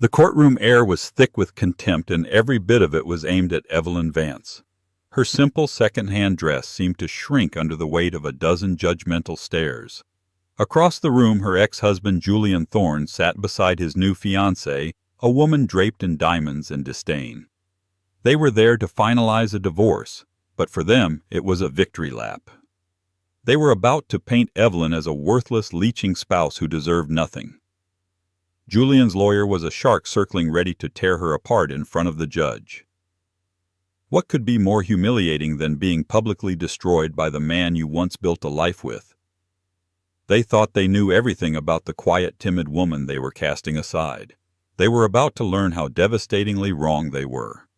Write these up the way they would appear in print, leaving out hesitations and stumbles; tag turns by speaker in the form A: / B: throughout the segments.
A: The courtroom air was thick with contempt, and every bit of it was aimed at Evelyn Vance. Her simple second-hand dress seemed to shrink under the weight of a dozen judgmental stares. Across the room, her ex-husband Julian Thorne sat beside his new fiancée, a woman draped in diamonds and disdain. They were there to finalize a divorce, but for them it was a victory lap. They were about to paint Evelyn as a worthless, leeching spouse who deserved nothing. Julian's lawyer was a shark circling ready to tear her apart in front of the judge. What could be more humiliating than being publicly destroyed by the man you once built a life with? They thought they knew everything about the quiet, timid woman they were casting aside. They were about to learn how devastatingly wrong they were.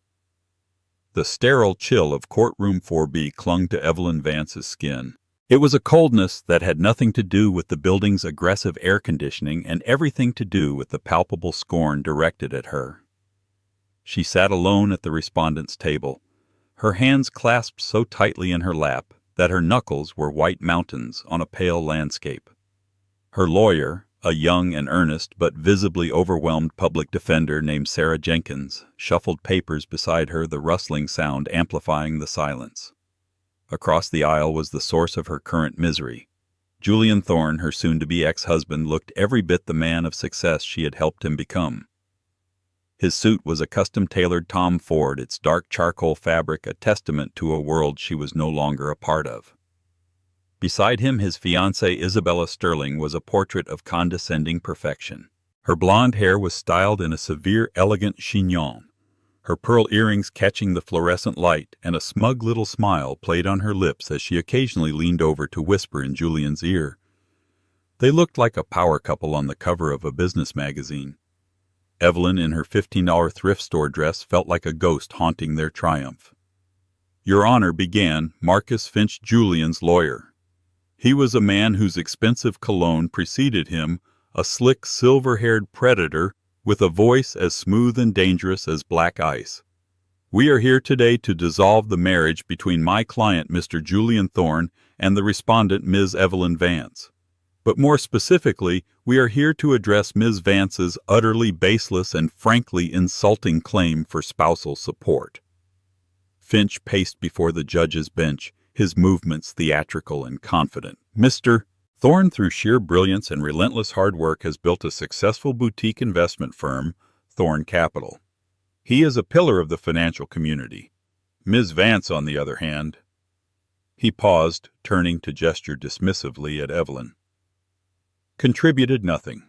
A: The sterile chill of courtroom 4B clung to Evelyn Vance's skin. It was a coldness that had nothing to do with the building's aggressive air conditioning and everything to do with the palpable scorn directed at her. She sat alone at the respondent's table, her hands clasped so tightly in her lap that her knuckles were white mountains on a pale landscape. Her lawyer, a young and earnest but visibly overwhelmed public defender named Sarah Jenkins, shuffled papers beside her, the rustling sound amplifying the silence. Across the aisle was the source of her current misery. Julian Thorne, her soon-to-be ex-husband, looked every bit the man of success she had helped him become. His suit was a custom-tailored Tom Ford, its dark charcoal fabric a testament to a world she was no longer a part of. Beside him, his fiancée Isabella Sterling was a portrait of condescending perfection. Her blonde hair was styled in a severe, elegant chignon, her pearl earrings catching the fluorescent light, and a smug little smile played on her lips as she occasionally leaned over to whisper in Julian's ear. They looked like a power couple on the cover of a business magazine. Evelyn, in her $15 thrift store dress, felt like a ghost haunting their triumph. "Your Honor," began Marcus Finch, Julian's lawyer. He was a man whose expensive cologne preceded him, a slick, silver-haired predator with a voice as smooth and dangerous as black ice. "We are here today to dissolve the marriage between my client, Mr. Julian Thorne, and the respondent, Ms. Evelyn Vance. But more specifically, we are here to address Ms. Vance's utterly baseless and frankly insulting claim for spousal support." Finch paced before the judge's bench, his movements theatrical and confident. "Mr. Thorne, through sheer brilliance and relentless hard work, has built a successful boutique investment firm, Thorne Capital. He is a pillar of the financial community. Ms. Vance, on the other hand—" He paused, turning to gesture dismissively at Evelyn. "Contributed nothing.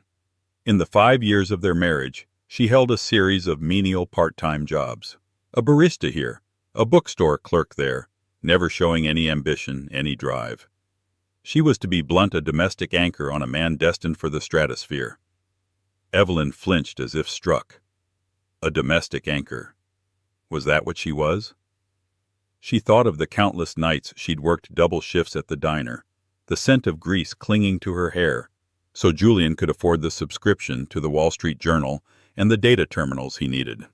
A: In the 5 years of their marriage, she held a series of menial part-time jobs. A barista here, a bookstore clerk there, never showing any ambition, any drive. She was to be blunt, a domestic anchor on a man destined for the stratosphere." Evelyn flinched as if struck. A domestic anchor. Was that what she was? She thought of the countless nights she'd worked double shifts at the diner, the scent of grease clinging to her hair, so Julian could afford the subscription to the Wall Street Journal and the data terminals he needed.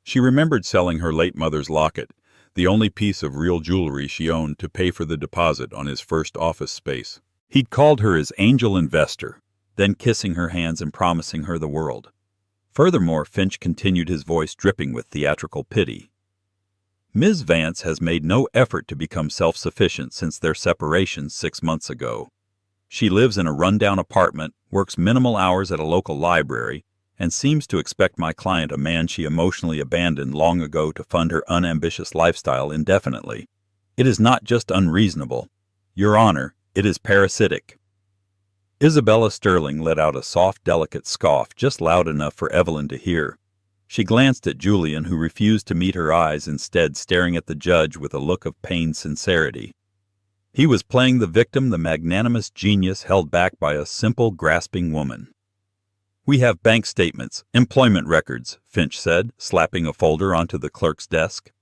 A: She remembered selling her late mother's locket, the only piece of real jewelry she owned, to pay for the deposit on his first office space. He'd called her his angel investor, then kissing her hands and promising her the world. Furthermore, Finch continued, his voice dripping with theatrical pity, "Ms. Vance has made no effort to become self-sufficient since their separation 6 months ago. She lives in a rundown apartment, works minimal hours at a local library, and seems to expect my client, a man she emotionally abandoned long ago to fund her unambitious lifestyle, indefinitely. It is not just unreasonable. Your Honor, it is parasitic." Isabella Sterling let out a soft, delicate scoff, just loud enough for Evelyn to hear. She glanced at Julian, who refused to meet her eyes, instead staring at the judge with a look of pained sincerity. He was playing the victim, the magnanimous genius held back by a simple, grasping woman. "We have bank statements, employment records," Finch said, slapping a folder onto the clerk's desk.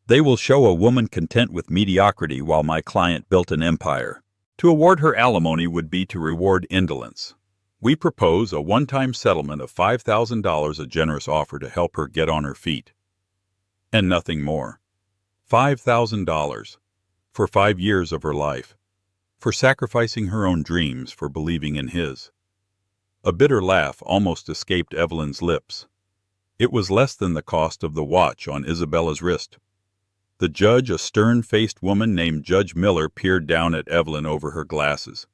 A: "They will show a woman content with mediocrity while my client built an empire. To award her alimony would be to reward indolence. We propose a one-time settlement of $5,000, a generous offer to help her get on her feet. And nothing more. $5,000. For 5 years of her life. For sacrificing her own dreams, for believing in his." A bitter laugh almost escaped Evelyn's lips. It was less than the cost of the watch on Isabella's wrist. The judge, a stern-faced woman named Judge Miller, peered down at Evelyn over her glasses.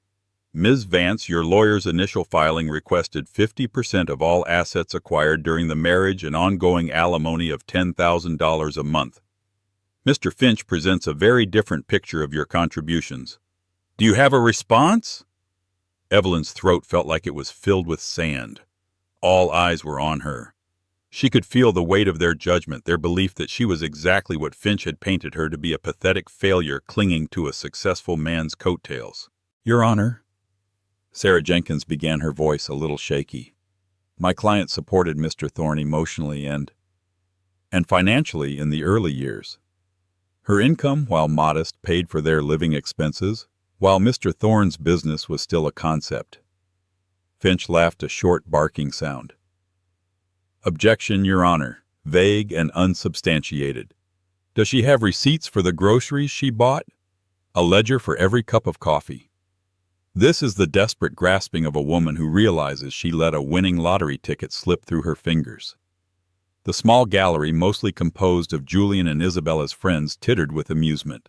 A: "Ms. Vance, your lawyer's initial filing requested 50% of all assets acquired during the marriage and ongoing alimony of $10,000 a month. Mr. Finch presents a very different picture of your contributions. Do you have a response?" Evelyn's throat felt like it was filled with sand. All eyes were on her. She could feel the weight of their judgment, their belief that she was exactly what Finch had painted her to be, a pathetic failure clinging to a successful man's coattails. "Your Honor," Sarah Jenkins began, her voice a little shaky, "my client supported Mr. Thorne emotionally and financially in the early years. Her income, while modest, paid for their living expenses, while Mr. Thorne's business was still a concept." Finch laughed a short, barking sound. "Objection, Your Honor. Vague and unsubstantiated. Does she have receipts for the groceries she bought? A ledger for every cup of coffee?" This is the desperate grasping of a woman who realizes she let a winning lottery ticket slip through her fingers. The small gallery, mostly composed of Julian and Isabella's friends, tittered with amusement.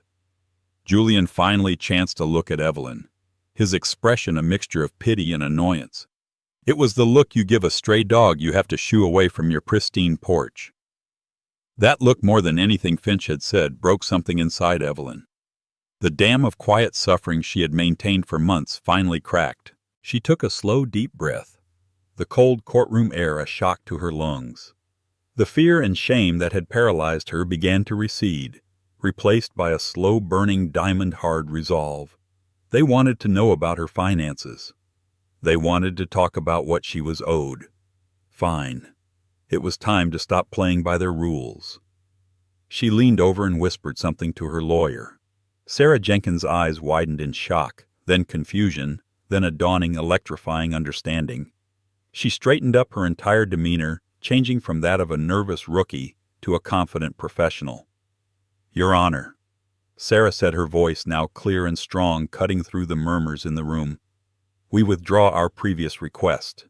A: Julian finally chanced to look at Evelyn, his expression a mixture of pity and annoyance. It was the look you give a stray dog you have to shoo away from your pristine porch. That look, more than anything Finch had said, broke something inside Evelyn. The dam of quiet suffering she had maintained for months finally cracked. She took a slow, deep breath, the cold courtroom air a shock to her lungs. The fear and shame that had paralyzed her began to recede, replaced by a slow-burning, diamond-hard resolve. They wanted to know about her finances. They wanted to talk about what she was owed. Fine. It was time to stop playing by their rules. She leaned over and whispered something to her lawyer. Sarah Jenkins' eyes widened in shock, then confusion, then a dawning, electrifying understanding. She straightened up, her entire demeanor changing from that of a nervous rookie to a confident professional. "Your Honor," Sarah said, her voice now clear and strong, cutting through the murmurs in the room, "we withdraw our previous request.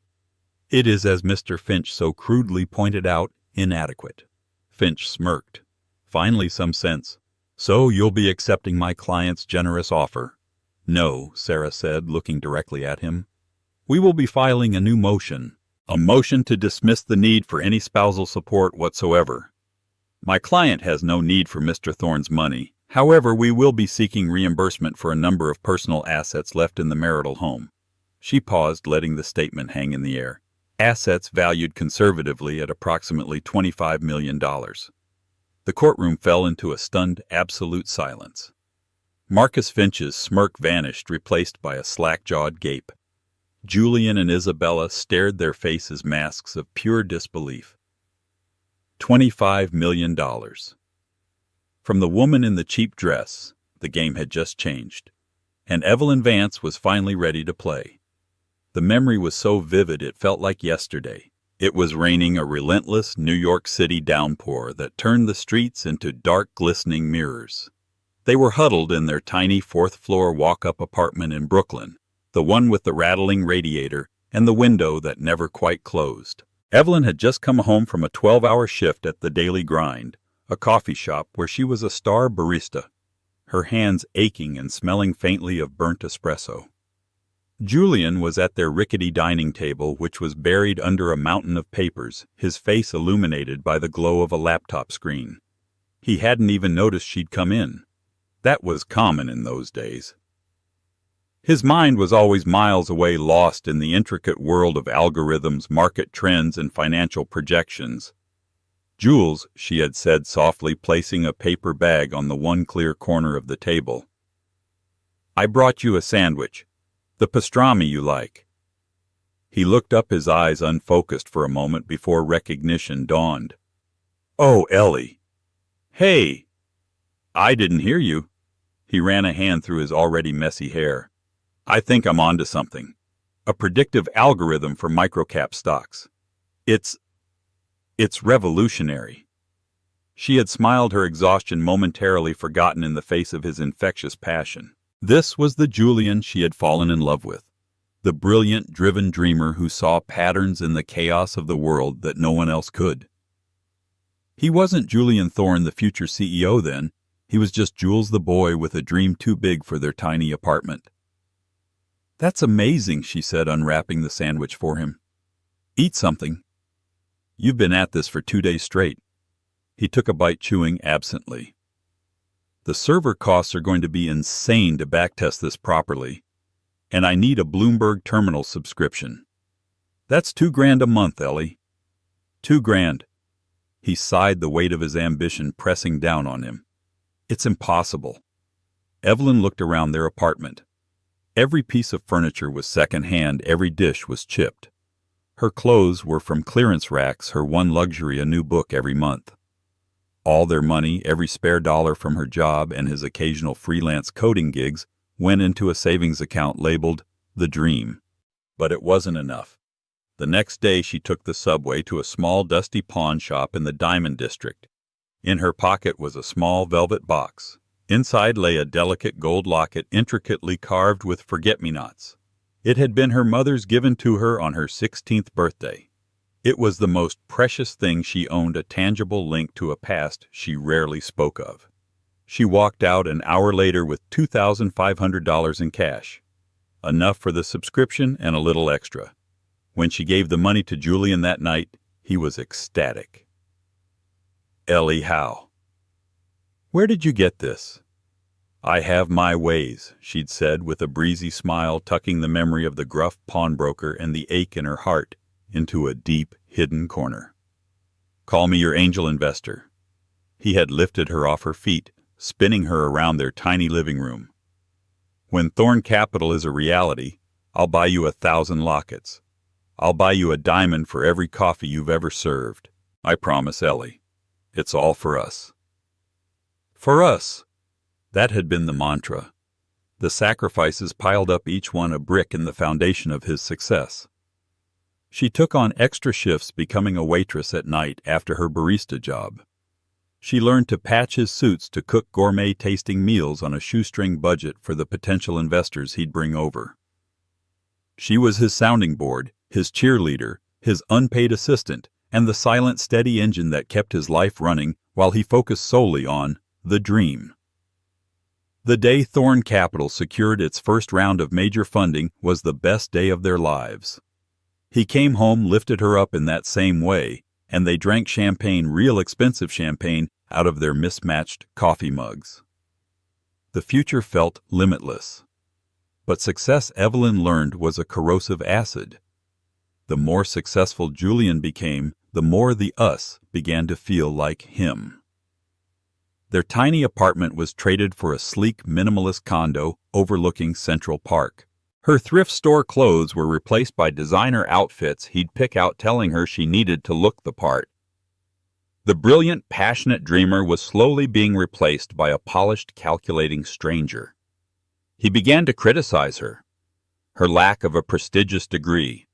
A: It is, as Mr. Finch so crudely pointed out, inadequate." Finch smirked. "Finally some sense. So you'll be accepting my client's generous offer?" "No," Sarah said, looking directly at him. "We will be filing a new motion. A motion to dismiss the need for any spousal support whatsoever. My client has no need for Mr. Thorne's money. However, we will be seeking reimbursement for a number of personal assets left in the marital home." She paused, letting the statement hang in the air. "Assets valued conservatively at approximately $25 million. The courtroom fell into a stunned, absolute silence. Marcus Finch's smirk vanished, replaced by a slack-jawed gape. Julian and Isabella stared, their faces masks of pure disbelief. $25 million. From the woman in the cheap dress, the game had just changed, and Evelyn Vance was finally ready to play. The memory was so vivid it felt like yesterday. It was raining, a relentless New York City downpour that turned the streets into dark, glistening mirrors. They were huddled in their tiny fourth-floor walk-up apartment in Brooklyn, the one with the rattling radiator and the window that never quite closed. Evelyn had just come home from a 12-hour shift at the Daily Grind, a coffee shop where she was a star barista, her hands aching and smelling faintly of burnt espresso. Julian was at their rickety dining table, which was buried under a mountain of papers, his face illuminated by the glow of a laptop screen. He hadn't even noticed she'd come in. That was common in those days. His mind was always miles away, lost in the intricate world of algorithms, market trends, and financial projections. "Jules," she had said softly, placing a paper bag on the one clear corner of the table, "I brought you a sandwich. The pastrami you like." He looked up, his eyes unfocused for a moment before recognition dawned. "Oh, Ellie. Hey. I didn't hear you." He ran a hand through his already messy hair. "I think I'm onto something. A predictive algorithm for microcap stocks. It's revolutionary." She had smiled, her exhaustion momentarily forgotten in the face of his infectious passion. This was the Julian she had fallen in love with. the brilliant, driven dreamer who saw patterns in the chaos of the world that no one else could. He wasn't Julian Thorne, the future CEO then. He was just Jules the boy with a dream too big for their tiny apartment. "That's amazing," she said, unwrapping the sandwich for him. "Eat something. You've been at this for 2 days straight." He took a bite, chewing absently. "The server costs are going to be insane to backtest this properly. And I need a Bloomberg terminal subscription. That's $2,000 a month, Ellie. $2,000. He sighed, the weight of his ambition pressing down on him. "It's impossible." Evelyn looked around their apartment. Every piece of furniture was second-hand, every dish was chipped. Her clothes were from clearance racks, her one luxury a new book every month. All their money, every spare dollar from her job and his occasional freelance coding gigs, went into a savings account labeled The Dream. But it wasn't enough. The next day she took the subway to a small dusty pawn shop in the Diamond District. In her pocket was a small velvet box. Inside lay a delicate gold locket intricately carved with forget-me-nots. It had been her mother's, given to her on her 16th birthday. It was the most precious thing she owned, a tangible link to a past she rarely spoke of. She walked out an hour later with $2,500 in cash, enough for the subscription and a little extra. When she gave the money to Julian that night, he was ecstatic. "Ellie, how? Where did you get this?" "I have my ways," she'd said with a breezy smile, tucking the memory of the gruff pawnbroker and the ache in her heart into a deep, hidden corner. "Call me your angel investor." He had lifted her off her feet, spinning her around their tiny living room. "When Thorne Capital is a reality, I'll buy you 1,000 lockets. I'll buy you a diamond for every coffee you've ever served. I promise, Ellie. It's all for us." For us. That had been the mantra. The sacrifices piled up, each one a brick in the foundation of his success. She took on extra shifts, becoming a waitress at night after her barista job. She learned to patch his suits, to cook gourmet-tasting meals on a shoestring budget for the potential investors he'd bring over. She was his sounding board, his cheerleader, his unpaid assistant, and the silent, steady engine that kept his life running while he focused solely on the dream. The day Thorne Capital secured its first round of major funding was the best day of their lives. He came home, lifted her up in that same way, and they drank champagne, real expensive champagne, out of their mismatched coffee mugs. The future felt limitless. But success, Evelyn learned, was a corrosive acid. The more successful Julian became, the more the us began to feel like him. Their tiny apartment was traded for a sleek, minimalist condo overlooking Central Park. Her thrift store clothes were replaced by designer outfits he'd pick out, telling her she needed to look the part. The brilliant, passionate dreamer was slowly being replaced by a polished, calculating stranger. He began to criticize her. Her lack of a prestigious degree.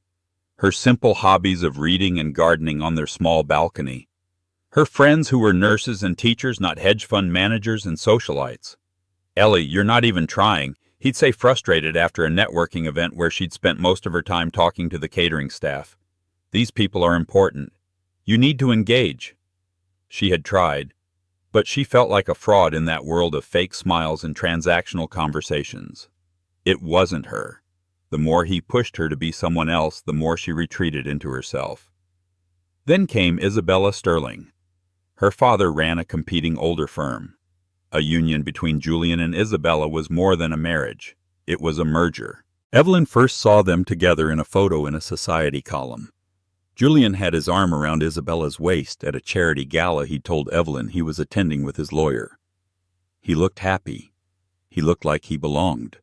A: Her simple hobbies of reading and gardening on their small balcony. Her friends who were nurses and teachers, not hedge fund managers and socialites. "Ellie, you're not even trying," he'd say, frustrated after a networking event where she'd spent most of her time talking to the catering staff. "These people are important. You need to engage." She had tried, but she felt like a fraud in that world of fake smiles and transactional conversations. It wasn't her. The more he pushed her to be someone else, the more she retreated into herself. Then came Isabella Sterling. Her father ran a competing older firm. A union between Julian and Isabella was more than a marriage. It was a merger. Evelyn first saw them together in a photo in a society column. Julian had his arm around Isabella's waist at a charity gala he'd told Evelyn he was attending with his lawyer. He looked happy. He looked like he belonged.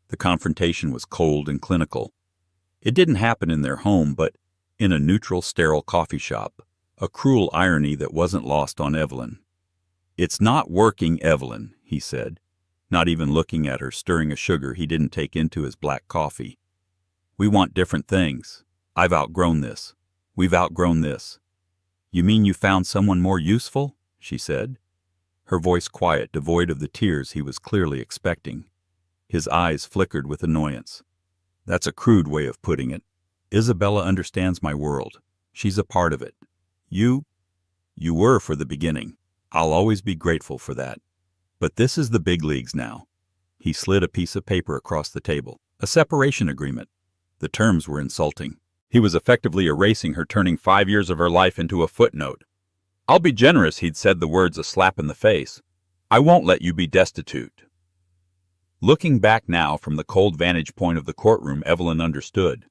A: The confrontation was cold and clinical. It didn't happen in their home, but in a neutral, sterile coffee shop, a cruel irony that wasn't lost on Evelyn. "It's not working, Evelyn," he said, not even looking at her, stirring a sugar he didn't take into his black coffee. "We want different things. I've outgrown this. We've outgrown this." "You mean you found someone more useful?" she said, her voice quiet, devoid of the tears he was clearly expecting. His eyes flickered with annoyance. That's a crude way of putting it. Isabella understands my world. She's a part of it. You were for the beginning. I'll always be grateful for that. But this is the big leagues now. He slid a piece of paper across the table. A separation agreement. The terms were insulting. He was effectively erasing her, turning 5 years of her life into a footnote. I'll be generous, he'd said, the words a slap in the face. I won't let you be destitute. Looking back now from the cold vantage point of the courtroom, Evelyn understood.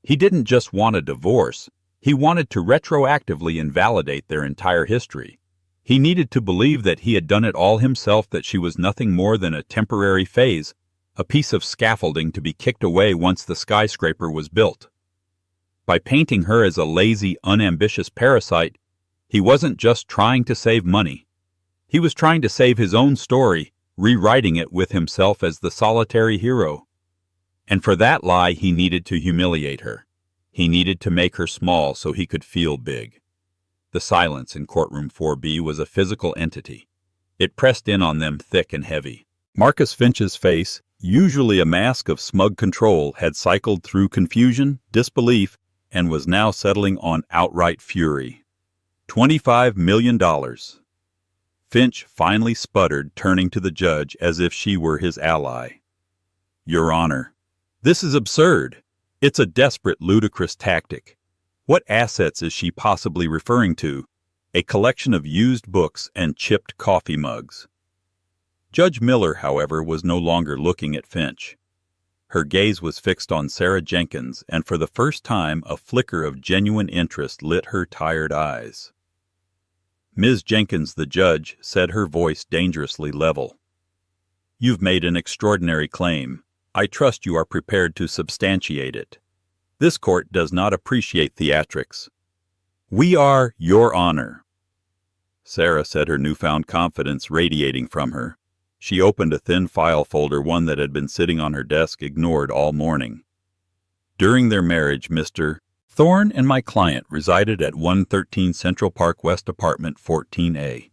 A: He didn't just want a divorce. He wanted to retroactively invalidate their entire history. He needed to believe that he had done it all himself, that she was nothing more than a temporary phase, a piece of scaffolding to be kicked away once the skyscraper was built. By painting her as a lazy, unambitious parasite, he wasn't just trying to save money. He was trying to save his own story, rewriting it with himself as the solitary hero. And for that lie, he needed to humiliate her. He needed to make her small so he could feel big. The silence in courtroom 4B was a physical entity. It pressed in on them thick and heavy. Marcus Finch's face, usually a mask of smug control, had cycled through confusion, disbelief, and was now settling on outright fury. $25 million. Finch finally sputtered, turning to the judge as if she were his ally. Your Honor, this is absurd. It's a desperate, ludicrous tactic. What assets is she possibly referring to? A collection of used books and chipped coffee mugs. Judge Miller, however, was no longer looking at Finch. Her gaze was fixed on Sarah Jenkins, and for the first time a flicker of genuine interest lit her tired eyes. Ms. Jenkins, the judge, said, her voice dangerously level. You've made an extraordinary claim. I trust you are prepared to substantiate it. This court does not appreciate theatrics. We are, Your Honor. Sarah said, her newfound confidence radiating from her. She opened a thin file folder, one that had been sitting on her desk ignored all morning. During their marriage, Mr. Thorne and my client resided at 113 Central Park West Apartment 14A.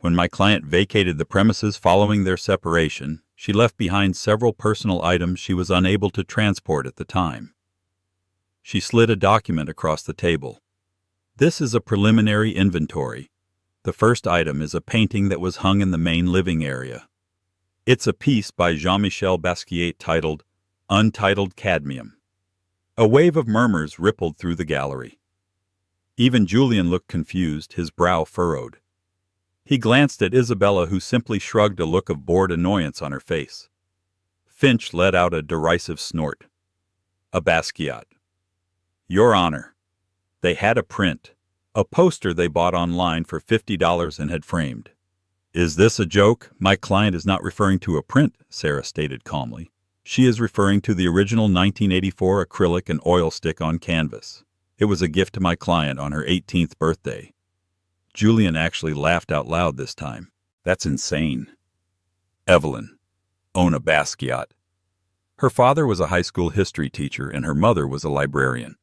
A: When my client vacated the premises following their separation, she left behind several personal items she was unable to transport at the time. She slid a document across the table. This is a preliminary inventory. The first item is a painting that was hung in the main living area. It's a piece by Jean-Michel Basquiat titled Untitled Cadmium. A wave of murmurs rippled through the gallery. Even Julian looked confused, his brow furrowed. He glanced at Isabella, who simply shrugged, a look of bored annoyance on her face. Finch let out a derisive snort. A Basquiat. Your Honor, they had a print, a poster they bought online for $50 and had framed. Is this a joke? My client is not referring to a print, Sarah stated calmly. She is referring to the original 1984 acrylic and oil stick on canvas. It was a gift to my client on her 18th birthday. Julian actually laughed out loud this time. That's insane. Evelyn, own a Basquiat. Her father was a high school history teacher and her mother was a librarian.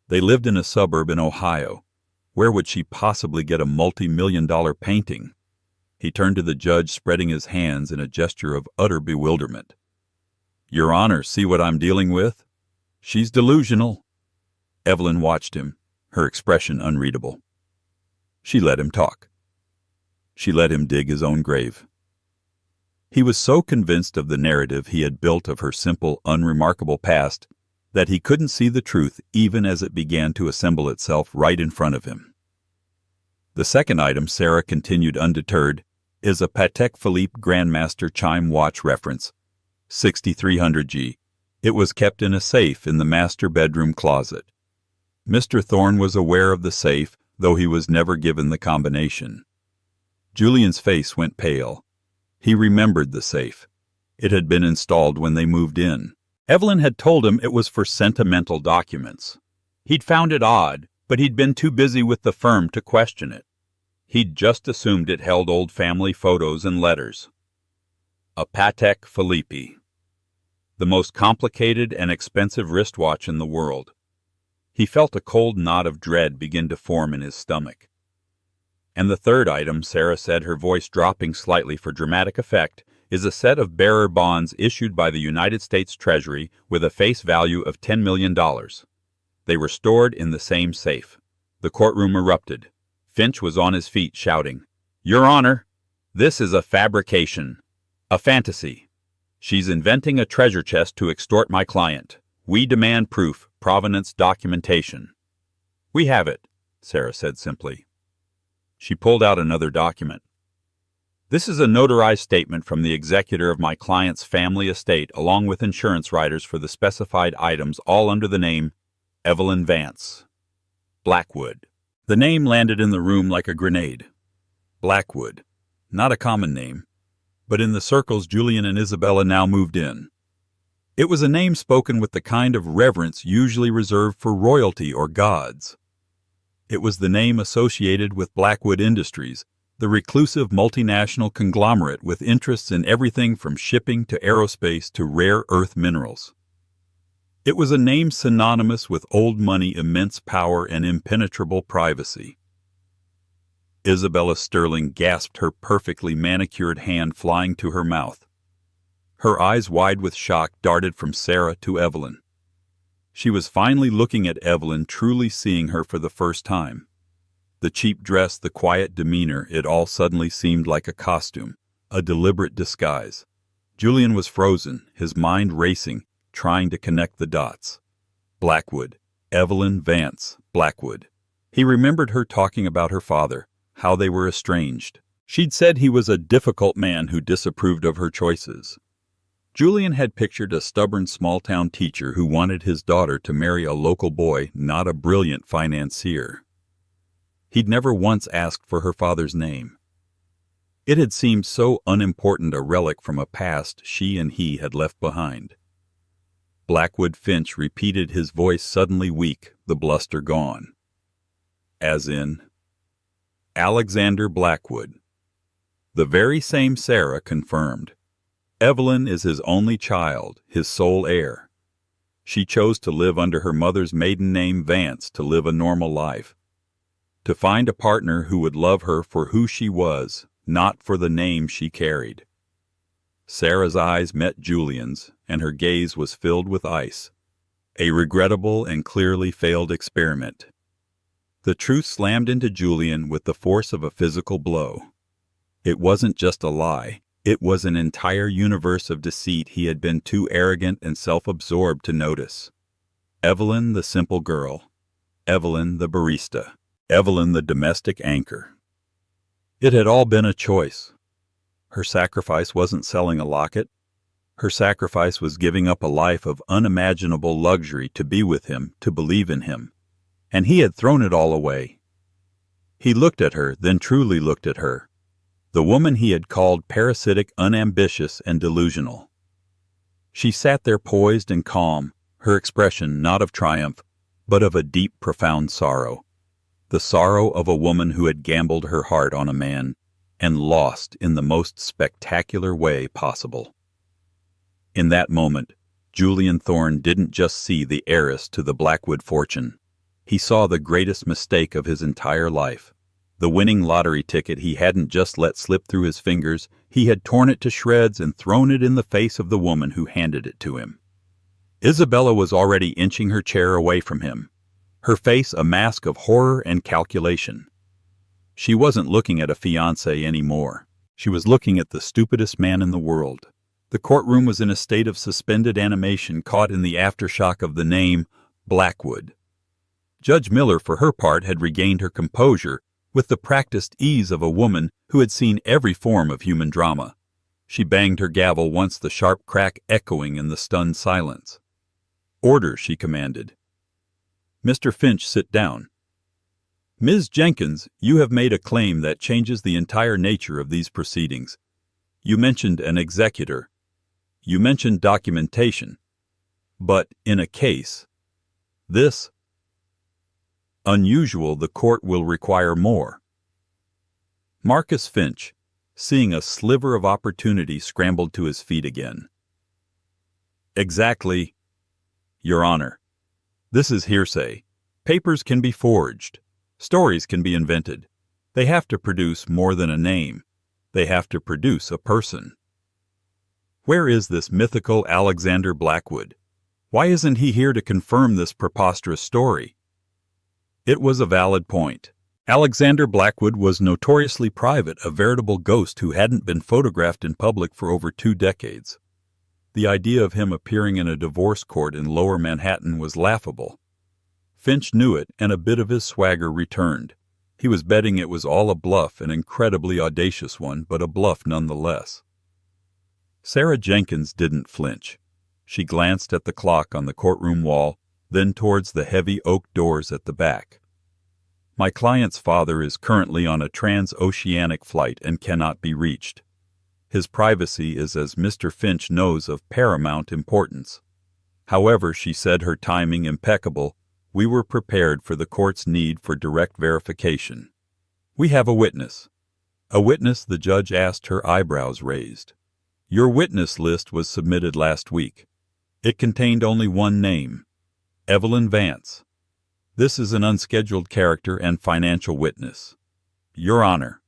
A: They lived in a suburb in Ohio. Where would she possibly get a multi-million-dollar painting? He turned to the judge, spreading his hands in a gesture of utter bewilderment. Your Honor, see what I'm dealing with? She's delusional. Evelyn watched him, her expression unreadable. She let him talk. She let him dig his own grave. He was so convinced of the narrative he had built of her simple, unremarkable past that he couldn't see the truth even as it began to assemble itself right in front of him. The second item, Sarah continued undeterred, is a Patek Philippe Grandmaster chime watch reference, 6300G. It was kept in a safe in the master bedroom closet. Mr. Thorne was aware of the safe, though he was never given the combination. Julian's face went pale. He remembered the safe. It had been installed when they moved in. Evelyn had told him it was for sentimental documents. He'd found it odd, but he'd been too busy with the firm to question it. He'd just assumed it held old family photos and letters. A Patek Philippe. The most complicated and expensive wristwatch in the world. He felt a cold knot of dread begin to form in his stomach. And the third item, Sarah said, her voice dropping slightly for dramatic effect, is a set of bearer bonds issued by the United States Treasury with a face value of $10 million. They were stored in the same safe. The courtroom erupted. Finch was on his feet shouting, "Your Honor, this is a fabrication. A fantasy. She's inventing a treasure chest to extort my client. We demand proof, provenance documentation." "We have it," Sarah said simply. She pulled out another document. "This is a notarized statement from the executor of my client's family estate along with insurance riders for the specified items, all under the name Evelyn Vance Blackwood." The name landed in the room like a grenade. Blackwood. Not a common name, but in the circles Julian and Isabella now moved in. It was a name spoken with the kind of reverence usually reserved for royalty or gods. It was the name associated with Blackwood Industries, the reclusive multinational conglomerate with interests in everything from shipping to aerospace to rare earth minerals. It was a name synonymous with old money, immense power, and impenetrable privacy. Isabella Sterling gasped, her perfectly manicured hand flying to her mouth. Her eyes, wide with shock, darted from Sarah to Evelyn. She was finally looking at Evelyn, truly seeing her for the first time. The cheap dress, the quiet demeanor, it all suddenly seemed like a costume, a deliberate disguise. Julian was frozen, his mind racing, trying to connect the dots. Blackwood, Evelyn Vance Blackwood. He remembered her talking about her father, how they were estranged. She'd said he was a difficult man who disapproved of her choices. Julian had pictured a stubborn small-town teacher who wanted his daughter to marry a local boy, not a brilliant financier. He'd never once asked for her father's name. It had seemed so unimportant, a relic from a past she and he had left behind. Blackwood. Finch repeated, his voice suddenly weak, the bluster gone. As in, Alexander Blackwood. The very same, Sarah confirmed. Evelyn is his only child, his sole heir. She chose to live under her mother's maiden name, Vance, to live a normal life. To find a partner who would love her for who she was, not for the name she carried. Sarah's eyes met Julian's, and her gaze was filled with ice. A regrettable and clearly failed experiment. The truth slammed into Julian with the force of a physical blow. It wasn't just a lie. It was an entire universe of deceit he had been too arrogant and self-absorbed to notice. Evelyn, the simple girl. Evelyn, the barista. Evelyn, the domestic anchor. It had all been a choice. Her sacrifice wasn't selling a locket. Her sacrifice was giving up a life of unimaginable luxury to be with him, to believe in him. And he had thrown it all away. He looked at her, then truly looked at her. The woman he had called parasitic, unambitious, and delusional. She sat there poised and calm, her expression not of triumph, but of a deep, profound sorrow. The sorrow of a woman who had gambled her heart on a man, and lost in the most spectacular way possible. In that moment, Julian Thorne didn't just see the heiress to the Blackwood fortune. He saw the greatest mistake of his entire life. The winning lottery ticket he hadn't just let slip through his fingers, he had torn it to shreds and thrown it in the face of the woman who handed it to him. Isabella was already inching her chair away from him, her face a mask of horror and calculation. She wasn't looking at a fiancé anymore. She was looking at the stupidest man in the world. The courtroom was in a state of suspended animation, caught in the aftershock of the name Blackwood. Judge Miller, for her part, had regained her composure with the practiced ease of a woman who had seen every form of human drama. She banged her gavel once, the sharp crack echoing in the stunned silence. "Order," she commanded. "Mr. Finch, sit down. Ms. Jenkins, you have made a claim that changes the entire nature of these proceedings. You mentioned an executor. You mentioned documentation. But in a case this unusual, the court will require more." Marcus Finch, seeing a sliver of opportunity, scrambled to his feet again. "Exactly, Your Honor. This is hearsay. Papers can be forged. Stories can be invented. They have to produce more than a name. They have to produce a person." Where is this mythical Alexander Blackwood? Why isn't he here to confirm this preposterous story? It was a valid point. Alexander Blackwood was notoriously private, a veritable ghost who hadn't been photographed in public for over 2 decades. The idea of him appearing in a divorce court in Lower Manhattan was laughable. Finch knew it, and a bit of his swagger returned. He was betting it was all a bluff, an incredibly audacious one, but a bluff nonetheless. Sarah Jenkins didn't flinch. She glanced at the clock on the courtroom wall, then towards the heavy oak doors at the back. My client's father is currently on a transoceanic flight and cannot be reached. His privacy is, as Mr. Finch knows, of paramount importance. However, she said, her timing impeccable, we were prepared for the court's need for direct verification. We have a witness. A witness, the judge asked, her eyebrows raised. Your witness list was submitted last week. It contained only one name, Evelyn Vance. This is an unscheduled character and financial witness. Your Honor,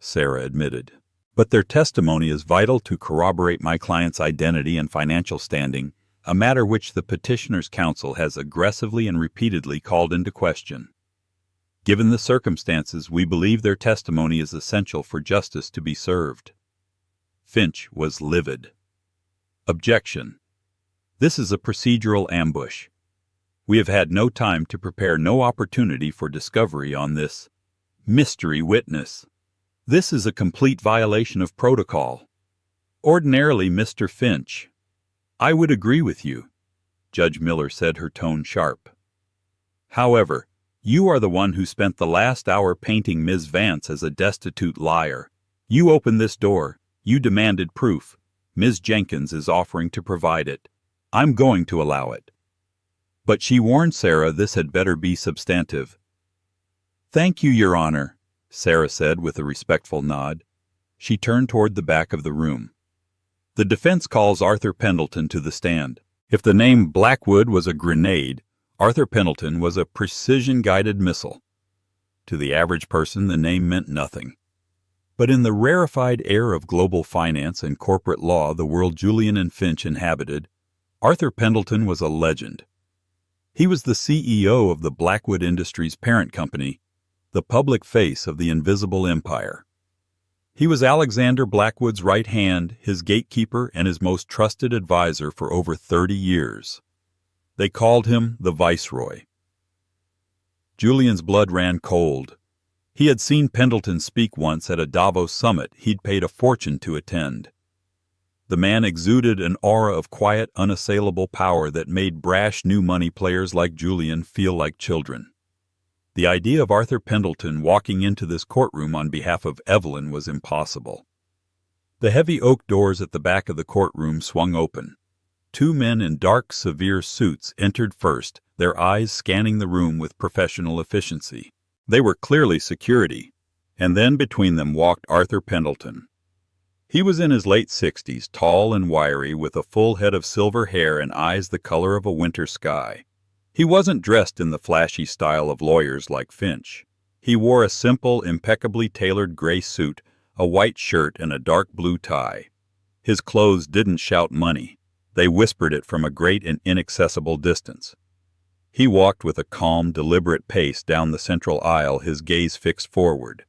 A: Sarah admitted. But their testimony is vital to corroborate my client's identity and financial standing, a matter which the petitioner's counsel has aggressively and repeatedly called into question. Given the circumstances, we believe their testimony is essential for justice to be served. Finch was livid. Objection. This is a procedural ambush. We have had no time to prepare, no opportunity for discovery on this mystery witness. This is a complete violation of protocol. Ordinarily, Mr. Finch, I would agree with you, Judge Miller said, her tone sharp. However, you are the one who spent the last hour painting Ms. Vance as a destitute liar. You opened this door. You demanded proof. Ms. Jenkins is offering to provide it. I'm going to allow it. But she warned Sarah this had better be substantive. Thank you, Your Honor, Sarah said with a respectful nod. She turned toward the back of the room. The defense calls Arthur Pendleton to the stand. If the name Blackwood was a grenade, Arthur Pendleton was a precision-guided missile. To the average person, the name meant nothing. But in the rarefied air of global finance and corporate law, the world Julian and Finch inhabited, Arthur Pendleton was a legend. He was the CEO of the Blackwood Industries parent company, the public face of the invisible empire. He was Alexander Blackwood's right hand, his gatekeeper, and his most trusted advisor for over 30 years. They called him the Viceroy. Julian's blood ran cold. He had seen Pendleton speak once at a Davos summit he'd paid a fortune to attend. The man exuded an aura of quiet, unassailable power that made brash new money players like Julian feel like children. The idea of Arthur Pendleton walking into this courtroom on behalf of Evelyn was impossible. The heavy oak doors at the back of the courtroom swung open. 2 men in dark, severe suits entered first, their eyes scanning the room with professional efficiency. They were clearly security, and then between them walked Arthur Pendleton. He was in his late 60s, tall and wiry, with a full head of silver hair and eyes the color of a winter sky. He wasn't dressed in the flashy style of lawyers like Finch. He wore a simple, impeccably tailored gray suit, a white shirt, and a dark blue tie. His clothes didn't shout money. They whispered it from a great and inaccessible distance. He walked with a calm, deliberate pace down the central aisle, his gaze fixed forward.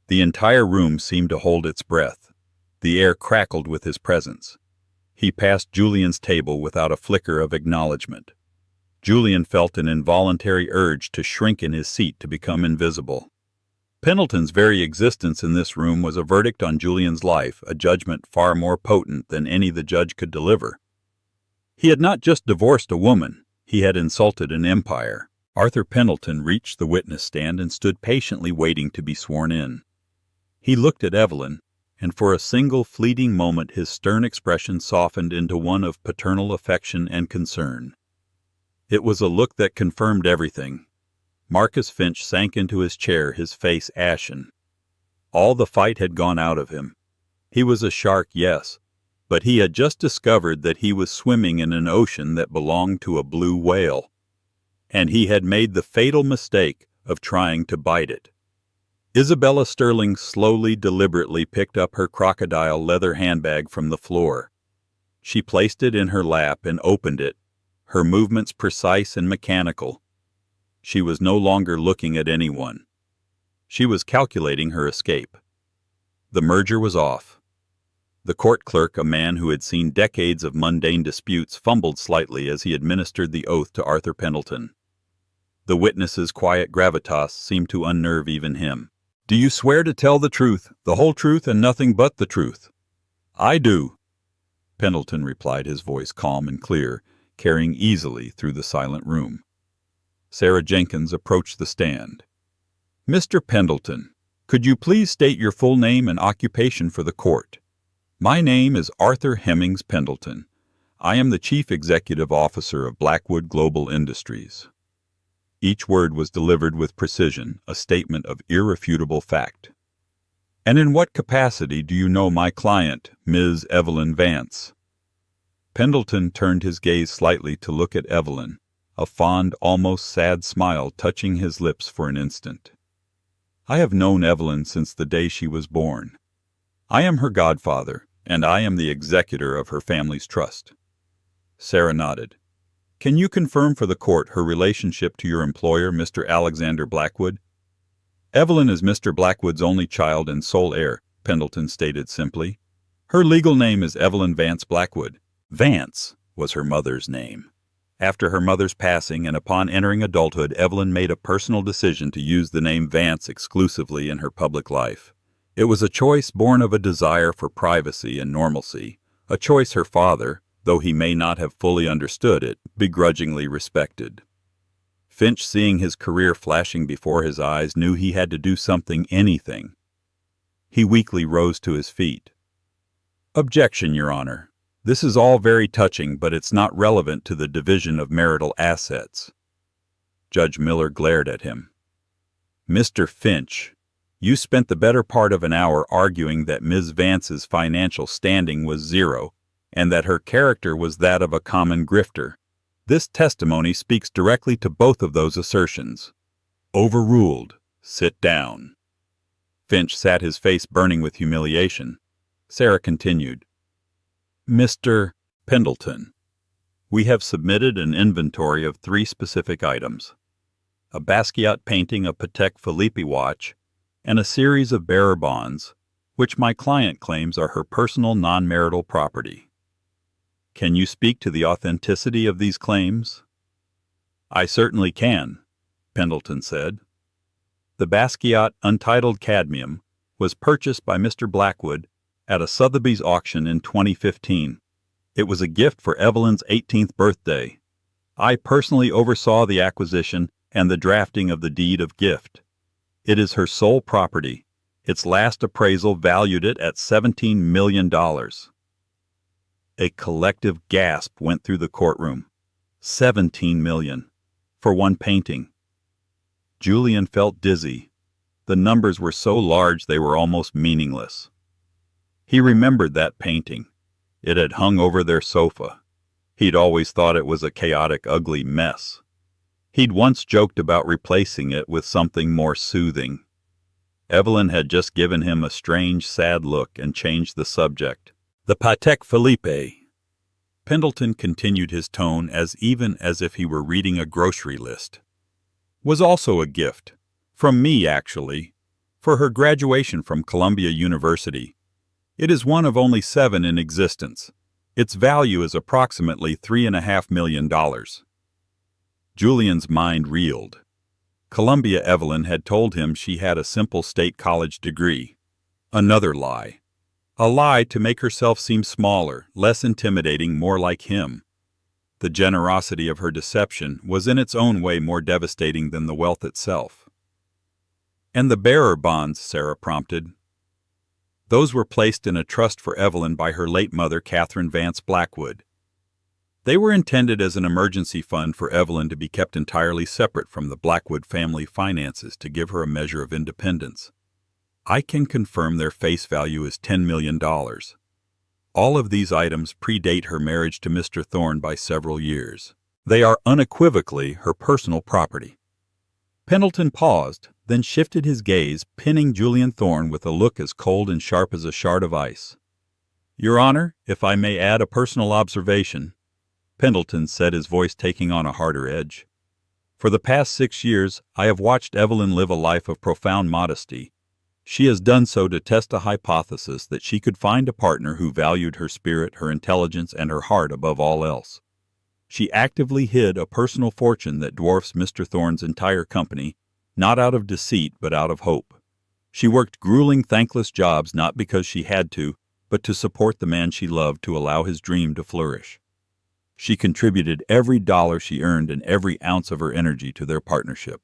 A: The entire room seemed to hold its breath. The air crackled with his presence. He passed Julian's table without a flicker of acknowledgement. Julian felt an involuntary urge to shrink in his seat to become invisible. Pendleton's very existence in this room was a verdict on Julian's life, a judgment far more potent than any the judge could deliver. He had not just divorced a woman, he had insulted an empire. Arthur Pendleton reached the witness stand and stood patiently waiting to be sworn in. He looked at Evelyn, and for a single fleeting moment his stern expression softened into one of paternal affection and concern. It was a look that confirmed everything. Marcus Finch sank into his chair, his face ashen. All the fight had gone out of him. He was a shark, yes, but he had just discovered that he was swimming in an ocean that belonged to a blue whale, and he had made the fatal mistake of trying to bite it. Isabella Sterling slowly, deliberately picked up her crocodile leather handbag from the floor. She placed it in her lap and opened it, her movements precise and mechanical. She was no longer looking at anyone. She was calculating her escape. The merger was off. The court clerk, a man who had seen decades of mundane disputes, fumbled slightly as he administered the oath to Arthur Pendleton. The witness's quiet gravitas seemed to unnerve even him. "Do you swear to tell the truth, the whole truth, and nothing but the truth?" "I do," Pendleton replied, his voice calm and clear, carrying easily through the silent room. Sarah Jenkins approached the stand. "Mr. Pendleton, could you please state your full name and occupation for the court?" "My name is Arthur Hemmings Pendleton. I am the Chief Executive Officer of Blackwood Global Industries." Each word was delivered with precision, a statement of irrefutable fact. "And in what capacity do you know my client, Ms. Evelyn Vance?" Pendleton turned his gaze slightly to look at Evelyn, a fond, almost sad smile touching his lips for an instant. "I have known Evelyn since the day she was born. I am her godfather, and I am the executor of her family's trust." Sarah nodded. "Can you confirm for the court her relationship to your employer, Mr. Alexander Blackwood?" "Evelyn is Mr. Blackwood's only child and sole heir," Pendleton stated simply. "Her legal name is Evelyn Vance Blackwood. Vance was her mother's name. After her mother's passing and upon entering adulthood, Evelyn made a personal decision to use the name Vance exclusively in her public life. It was a choice born of a desire for privacy and normalcy, a choice her father, though he may not have fully understood it, begrudgingly respected. Finch, seeing his career flashing before his eyes, knew he had to do something, anything. He weakly rose to his feet. "Objection, Your Honor. This is all very touching, but it's not relevant to the division of marital assets." Judge Miller glared at him. "Mr. Finch, you spent the better part of an hour arguing that Ms. Vance's financial standing was zero, and that her character was that of a common grifter. This testimony speaks directly to both of those assertions." "Overruled. Sit down." Finch sat, his face burning with humiliation. Sarah continued. "Mr. Pendleton, we have submitted an inventory of 3 specific items: a Basquiat painting of Patek Philippe watch, and a series of bearer bonds, which my client claims are her personal non-marital property. Can you speak to the authenticity of these claims?" "I certainly can," Pendleton said. "The Basquiat Untitled Cadmium was purchased by Mr. Blackwood at a Sotheby's auction in 2015. It was a gift for Evelyn's 18th birthday. I personally oversaw the acquisition and the drafting of the deed of gift. It is her sole property. Its last appraisal valued it at $17 million. A collective gasp went through the courtroom. $17 million. For one painting. Julian felt dizzy. The numbers were so large they were almost meaningless. He remembered that painting. It had hung over their sofa. He'd always thought it was a chaotic, ugly mess. He'd once joked about replacing it with something more soothing. Evelyn had just given him a strange, sad look and changed the subject. "The Patek Philippe." Pendleton continued his tone as even as if he were reading a grocery list. "Was also a gift. From me, actually. For her graduation from Columbia University. It is one of only 7 in existence. Its value is approximately $3.5 million. Julian's mind reeled. Columbia Evelyn had told him she had a simple state college degree. Another lie. A lie to make herself seem smaller, less intimidating, more like him. The generosity of her deception was in its own way more devastating than the wealth itself. "And the bearer bonds," Sarah prompted. "Those were placed in a trust for Evelyn by her late mother, Catherine Vance Blackwood. They were intended as an emergency fund for Evelyn to be kept entirely separate from the Blackwood family finances to give her a measure of independence. I can confirm their face value is $10 million. All of these items predate her marriage to Mr. Thorne by several years. They are unequivocally her personal property." Pendleton paused, then shifted his gaze, pinning Julian Thorne with a look as cold and sharp as a shard of ice. Your Honor, if I may add a personal observation, Pendleton said, his voice taking on a harder edge. For the past 6 years, I have watched Evelyn live a life of profound modesty. She has done so to test a hypothesis that she could find a partner who valued her spirit, her intelligence, and her heart above all else. She actively hid a personal fortune that dwarfs Mr. Thorne's entire company, not out of deceit but out of hope. She worked grueling, thankless jobs not because she had to, but to support the man she loved, to allow his dream to flourish. She contributed every dollar she earned and every ounce of her energy to their partnership.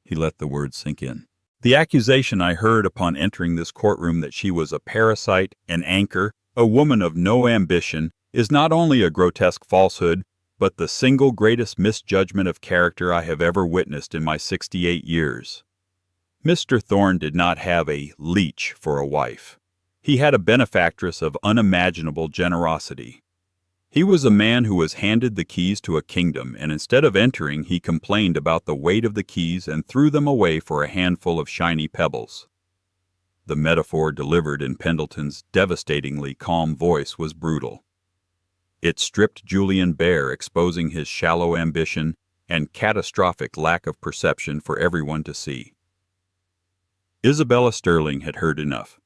A: He let the words sink in. The accusation I heard upon entering this courtroom that she was a parasite, an anchor, a woman of no ambition, is not only a grotesque falsehood, but the single greatest misjudgment of character I have ever witnessed in my 68 years. Mr. Thorne did not have a leech for a wife. He had a benefactress of unimaginable generosity. He was a man who was handed the keys to a kingdom, and instead of entering, he complained about the weight of the keys and threw them away for a handful of shiny pebbles. The metaphor delivered in Pendleton's devastatingly calm voice was brutal. It stripped Julian bare, exposing his shallow ambition and catastrophic lack of perception for everyone to see. Isabella Sterling had heard enough.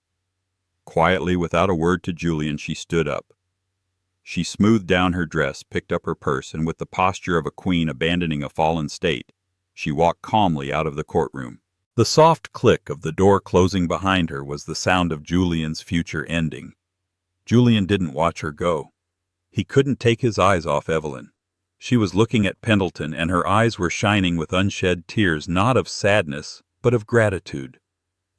A: Quietly, without a word to Julian, she stood up. She smoothed down her dress, picked up her purse, and with the posture of a queen abandoning a fallen state, she walked calmly out of the courtroom. The soft click of the door closing behind her was the sound of Julian's future ending. Julian didn't watch her go. He couldn't take his eyes off Evelyn. She was looking at Pendleton, and her eyes were shining with unshed tears, not of sadness, but of gratitude.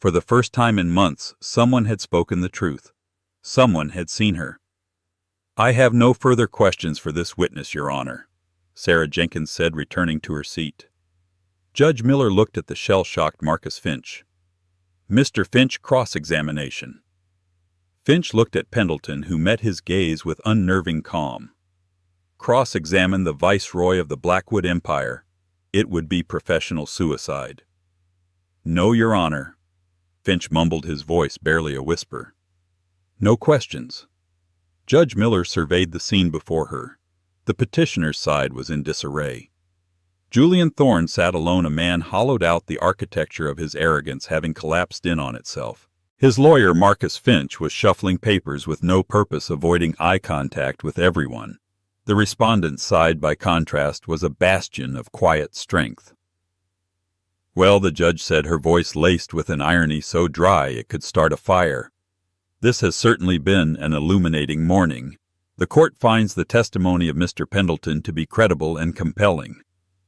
A: For the first time in months, someone had spoken the truth. Someone had seen her. "I have no further questions for this witness, Your Honor," Sarah Jenkins said, returning to her seat. Judge Miller looked at the shell-shocked Marcus Finch. "Mr. Finch, cross-examination." Finch looked at Pendleton, who met his gaze with unnerving calm. "Cross-examine the viceroy of the Blackwood Empire. It would be professional suicide." "No, Your Honor." Finch mumbled, his voice barely a whisper. "No questions." Judge Miller surveyed the scene before her. The petitioner's side was in disarray. Julian Thorne sat alone, a man hollowed out, the architecture of his arrogance having collapsed in on itself. His lawyer, Marcus Finch, was shuffling papers with no purpose, avoiding eye contact with everyone. The respondent's side, by contrast, was a bastion of quiet strength. "Well," the judge said, her voice laced with an irony so dry it could start a fire, "this has certainly been an illuminating morning. The court finds the testimony of Mr. Pendleton to be credible and compelling."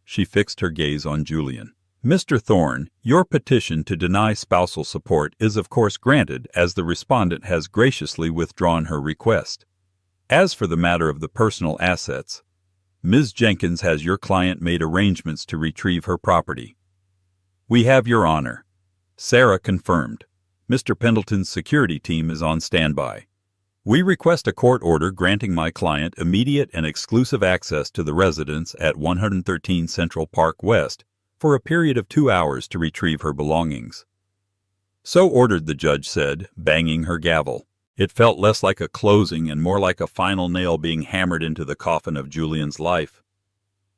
A: She fixed her gaze on Julian. "Mr. Thorne, your petition to deny spousal support is of course granted, as the respondent has graciously withdrawn her request. As for the matter of the personal assets, Ms. Jenkins has your client made arrangements to retrieve her property." "We have, Your Honor." Sarah confirmed. "Mr. Pendleton's security team is on standby. We request a court order granting my client immediate and exclusive access to the residence at 113 Central Park West for a period of 2 hours to retrieve her belongings." "So ordered," the judge said, banging her gavel. It felt less like a closing and more like a final nail being hammered into the coffin of Julian's life.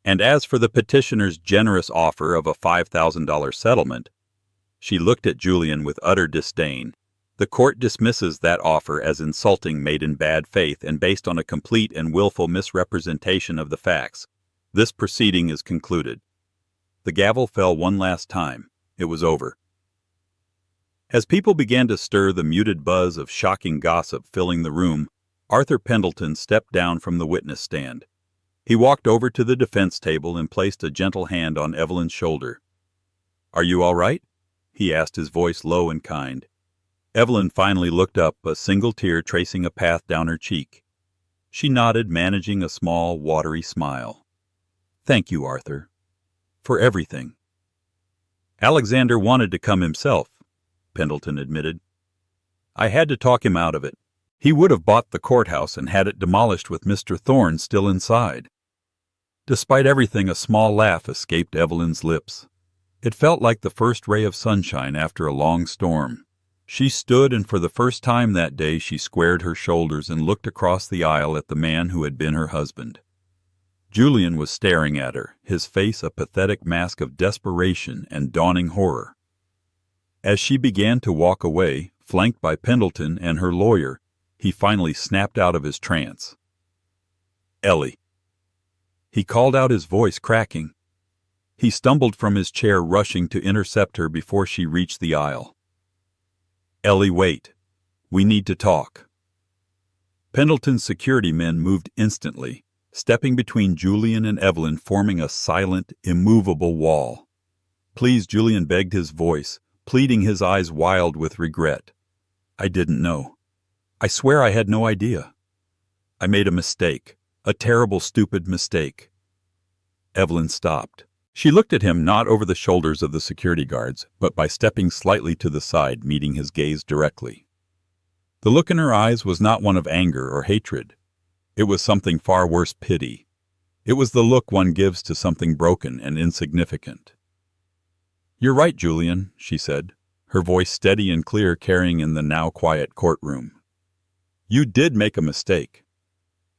A: "And as for the petitioner's generous offer of a $5,000 settlement," she looked at Julian with utter disdain, "the court dismisses that offer as insulting, made in bad faith, and based on a complete and willful misrepresentation of the facts. This proceeding is concluded." The gavel fell one last time. It was over. As people began to stir, the muted buzz of shocking gossip filling the room, Arthur Pendleton stepped down from the witness stand. He walked over to the defense table and placed a gentle hand on Evelyn's shoulder. "Are you all right?" he asked, his voice low and kind. Evelyn finally looked up, a single tear tracing a path down her cheek. She nodded, managing a small, watery smile. "Thank you, Arthur. For everything." "Alexander wanted to come himself," Pendleton admitted. "I had to talk him out of it. He would have bought the courthouse and had it demolished with Mr. Thorne still inside." Despite everything, a small laugh escaped Evelyn's lips. It felt like the first ray of sunshine after a long storm. She stood, and for the first time that day she squared her shoulders and looked across the aisle at the man who had been her husband. Julian was staring at her, his face a pathetic mask of desperation and dawning horror. As she began to walk away, flanked by Pendleton and her lawyer, he finally snapped out of his trance. "Ellie." He called out, his voice cracking. He stumbled from his chair, rushing to intercept her before she reached the aisle. "Ellie, wait. We need to talk." Pendleton's security men moved instantly, stepping between Julian and Evelyn, forming a silent, immovable wall. "Please," Julian begged, his voice, pleading, his eyes wild with regret. "I didn't know. I swear I had no idea. I made a mistake, a terrible, stupid mistake." Evelyn stopped. She looked at him, not over the shoulders of the security guards, but by stepping slightly to the side, meeting his gaze directly. The look in her eyes was not one of anger or hatred. It was something far worse, pity. It was the look one gives to something broken and insignificant. "You're right, Julian," she said, her voice steady and clear, carrying in the now quiet courtroom. "You did make a mistake.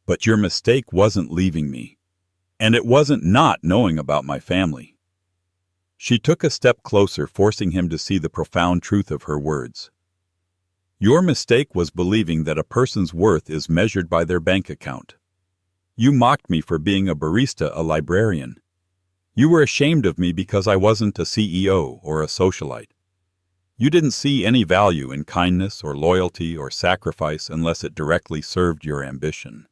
A: But your mistake wasn't leaving me. And it wasn't not knowing about my family." She took a step closer, forcing him to see the profound truth of her words. "Your mistake was believing that a person's worth is measured by their bank account. You mocked me for being a barista, a librarian. You were ashamed of me because I wasn't a CEO or a socialite. You didn't see any value in kindness or loyalty or sacrifice unless it directly served your ambition."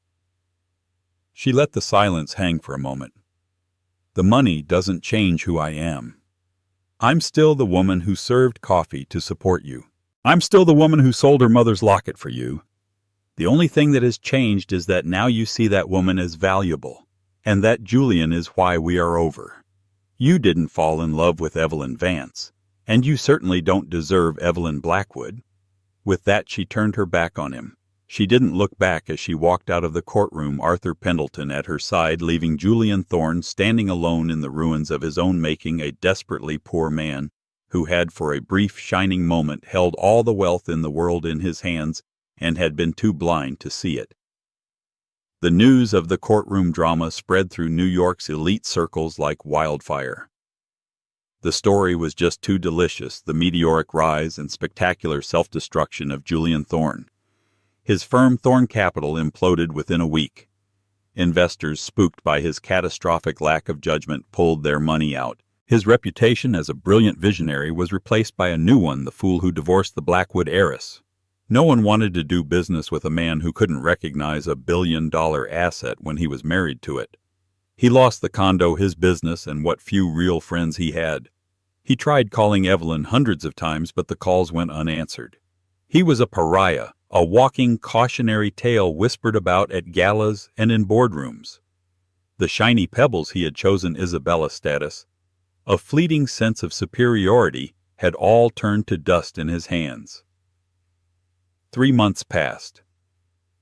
A: She let the silence hang for a moment. "The money doesn't change who I am. I'm still the woman who served coffee to support you. I'm still the woman who sold her mother's locket for you. The only thing that has changed is that now you see that woman as valuable, and that Julian is why we are over. You didn't fall in love with Evelyn Vance, and you certainly don't deserve Evelyn Blackwood." With that, she turned her back on him. She didn't look back as she walked out of the courtroom, Arthur Pendleton at her side, leaving Julian Thorne standing alone in the ruins of his own making, a desperately poor man who had for a brief, shining moment held all the wealth in the world in his hands and had been too blind to see it. The news of the courtroom drama spread through New York's elite circles like wildfire. The story was just too delicious, the meteoric rise and spectacular self-destruction of Julian Thorne. His firm Thorne Capital imploded within a week. Investors, spooked by his catastrophic lack of judgment, pulled their money out. His reputation as a brilliant visionary was replaced by a new one, the fool who divorced the Blackwood heiress. No one wanted to do business with a man who couldn't recognize a billion-dollar asset when he was married to it. He lost the condo, his business, and what few real friends he had. He tried calling Evelyn hundreds of times, but the calls went unanswered. He was a pariah, a walking cautionary tale whispered about at galas and in boardrooms. The shiny pebbles he had chosen Isabella status, a fleeting sense of superiority, had all turned to dust in his hands. 3 months passed.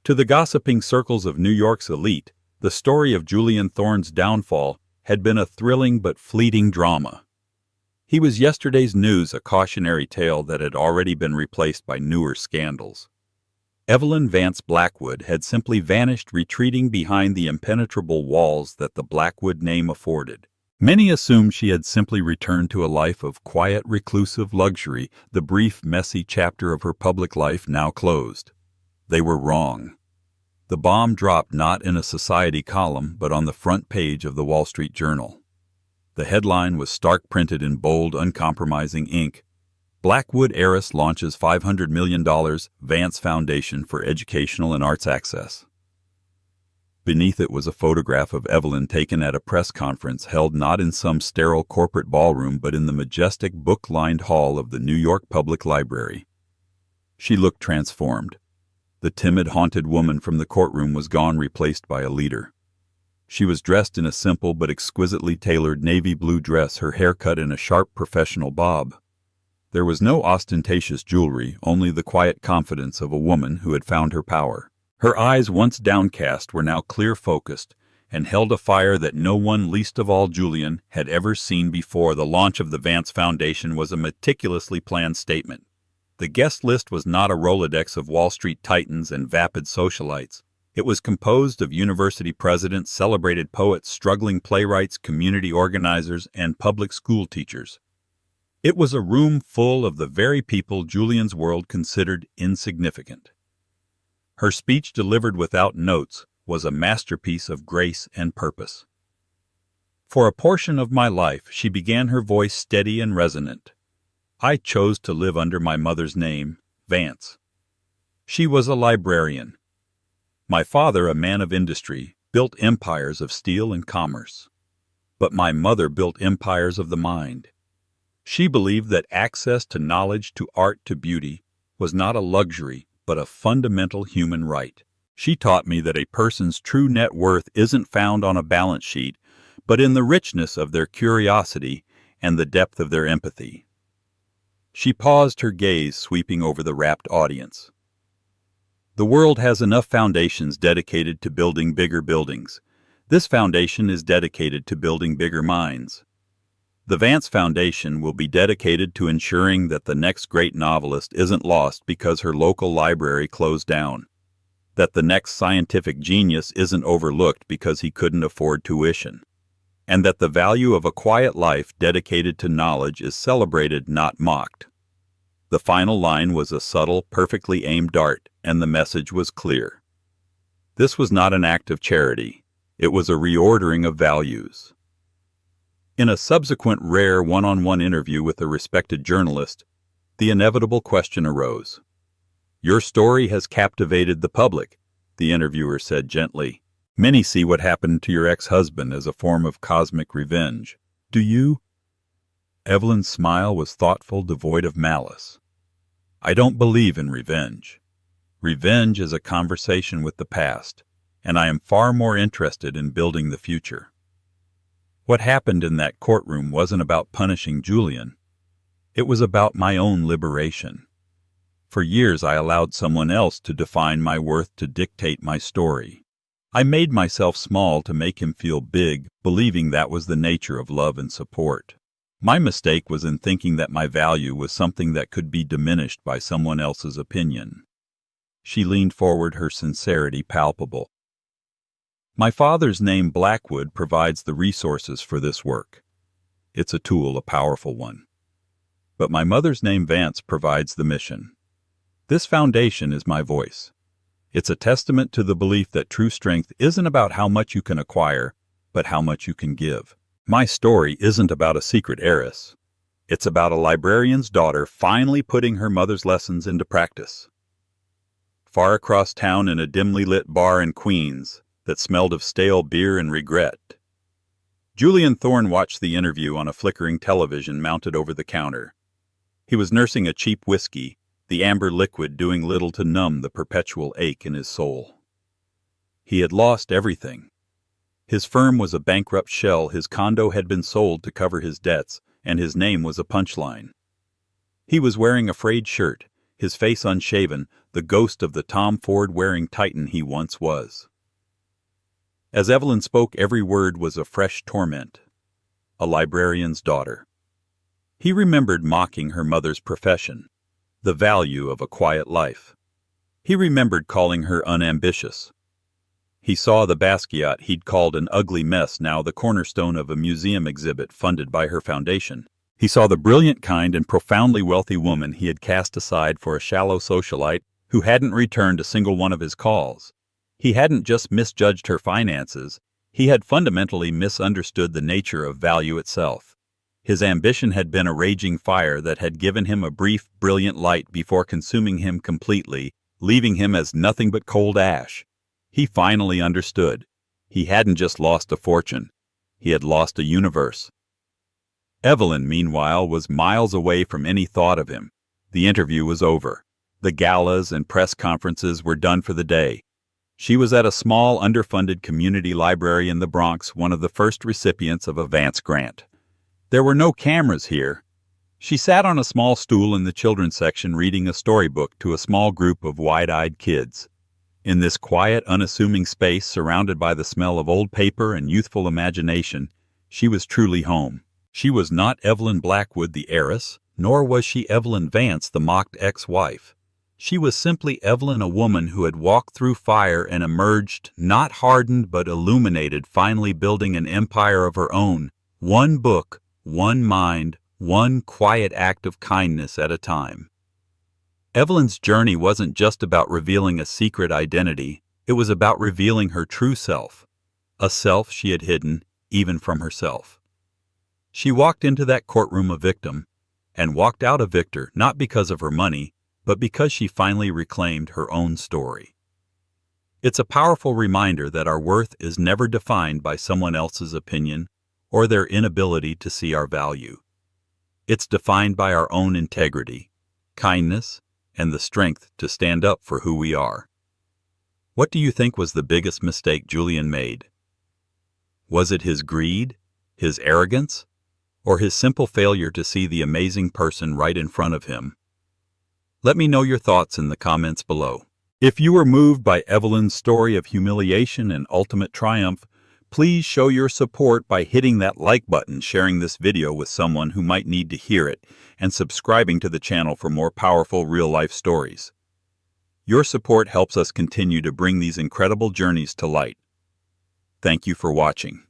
A: To the gossiping circles of New York's elite, the story of Julian Thorne's downfall had been a thrilling but fleeting drama. He was yesterday's news, a cautionary tale that had already been replaced by newer scandals. Evelyn Vance Blackwood had simply vanished, retreating behind the impenetrable walls that the Blackwood name afforded. Many assumed she had simply returned to a life of quiet, reclusive luxury, the brief, messy chapter of her public life now closed. They were wrong. The bomb dropped not in a society column, but on the front page of the Wall Street Journal. The headline was stark printed in bold, uncompromising ink: "Blackwood Heiress launches $500 million Vance Foundation for Educational and Arts Access." Beneath it was a photograph of Evelyn taken at a press conference held not in some sterile corporate ballroom but in the majestic book-lined hall of the New York Public Library. She looked transformed. The timid, haunted woman from the courtroom was gone, replaced by a leader. She was dressed in a simple but exquisitely tailored navy blue dress, her hair cut in a sharp professional bob. There was no ostentatious jewelry, only the quiet confidence of a woman who had found her power. Her eyes, once downcast, were now clear-focused and held a fire that no one, least of all Julian, had ever seen before. The launch of the Vance Foundation was a meticulously planned statement. The guest list was not a Rolodex of Wall Street titans and vapid socialites. It was composed of university presidents, celebrated poets, struggling playwrights, community organizers, and public school teachers. It was a room full of the very people Julian's world considered insignificant. Her speech, delivered without notes, was a masterpiece of grace and purpose. For a portion of my life, she began, her voice steady and resonant. I chose to live under my mother's name, Vance. She was a librarian. My father, a man of industry, built empires of steel and commerce. But my mother built empires of the mind. She believed that access to knowledge, to art, to beauty was not a luxury, but a fundamental human right. She taught me that a person's true net worth isn't found on a balance sheet, but in the richness of their curiosity and the depth of their empathy. She paused, her gaze sweeping over the rapt audience. The world has enough foundations dedicated to building bigger buildings. This foundation is dedicated to building bigger minds. The Vance Foundation will be dedicated to ensuring that the next great novelist isn't lost because her local library closed down, that the next scientific genius isn't overlooked because he couldn't afford tuition, and that the value of a quiet life dedicated to knowledge is celebrated, not mocked. The final line was a subtle, perfectly aimed dart, and the message was clear. This was not an act of charity. It was a reordering of values. In a subsequent rare one-on-one interview with a respected journalist, the inevitable question arose. "Your story has captivated the public," the interviewer said gently. "Many see what happened to your ex-husband as a form of cosmic revenge. Do you?" Evelyn's smile was thoughtful, devoid of malice. "I don't believe in revenge. Revenge is a conversation with the past, and I am far more interested in building the future. What happened in that courtroom wasn't about punishing Julian. It was about my own liberation. For years I allowed someone else to define my worth, to dictate my story. I made myself small to make him feel big, believing that was the nature of love and support. My mistake was in thinking that my value was something that could be diminished by someone else's opinion." She leaned forward, her sincerity palpable. "My father's name, Blackwood, provides the resources for this work. It's a tool, a powerful one. But my mother's name, Vance, provides the mission. This foundation is my voice. It's a testament to the belief that true strength isn't about how much you can acquire, but how much you can give. My story isn't about a secret heiress. It's about a librarian's daughter finally putting her mother's lessons into practice." Far across town, in a dimly lit bar in Queens that smelled of stale beer and regret, Julian Thorne watched the interview on a flickering television mounted over the counter. He was nursing a cheap whiskey, the amber liquid doing little to numb the perpetual ache in his soul. He had lost everything. His firm was a bankrupt shell, his condo had been sold to cover his debts, and his name was a punchline. He was wearing a frayed shirt, his face unshaven, the ghost of the Tom Ford-wearing titan he once was. As Evelyn spoke, every word was a fresh torment. A librarian's daughter. He remembered mocking her mother's profession, the value of a quiet life. He remembered calling her unambitious. He saw the Basquiat he'd called an ugly mess, now the cornerstone of a museum exhibit funded by her foundation. He saw the brilliant, kind, and profoundly wealthy woman he had cast aside for a shallow socialite who hadn't returned a single one of his calls. He hadn't just misjudged her finances, he had fundamentally misunderstood the nature of value itself. His ambition had been a raging fire that had given him a brief, brilliant light before consuming him completely, leaving him as nothing but cold ash. He finally understood. He hadn't just lost a fortune. He had lost a universe. Evelyn, meanwhile, was miles away from any thought of him. The interview was over. The galas and press conferences were done for the day. She was at a small, underfunded community library in the Bronx, one of the first recipients of a Vance grant. There were no cameras here. She sat on a small stool in the children's section reading a storybook to a small group of wide-eyed kids. In this quiet, unassuming space, surrounded by the smell of old paper and youthful imagination, she was truly home. She was not Evelyn Blackwood, the heiress, Nor was she Evelyn Vance, the mocked ex-wife. She was simply Evelyn, a woman who had walked through fire and emerged, not hardened but illuminated, finally building an empire of her own, one book, one mind, one quiet act of kindness at a time. Evelyn's journey wasn't just about revealing a secret identity, it was about revealing her true self, a self she had hidden even from herself. She walked into that courtroom a victim, and walked out a victor, not because of her money, but because she finally reclaimed her own story. It's a powerful reminder that our worth is never defined by someone else's opinion or their inability to see our value. It's defined by our own integrity, kindness, and the strength to stand up for who we are. What do you think was the biggest mistake Julian made? Was it his greed, his arrogance, or his simple failure to see the amazing person right in front of him? Let me know your thoughts in the comments below. If you were moved by Evelyn's story of humiliation and ultimate triumph, please show your support by hitting that like button, sharing this video with someone who might need to hear it, and subscribing to the channel for more powerful real-life stories. Your support helps us continue to bring these incredible journeys to light. Thank you for watching.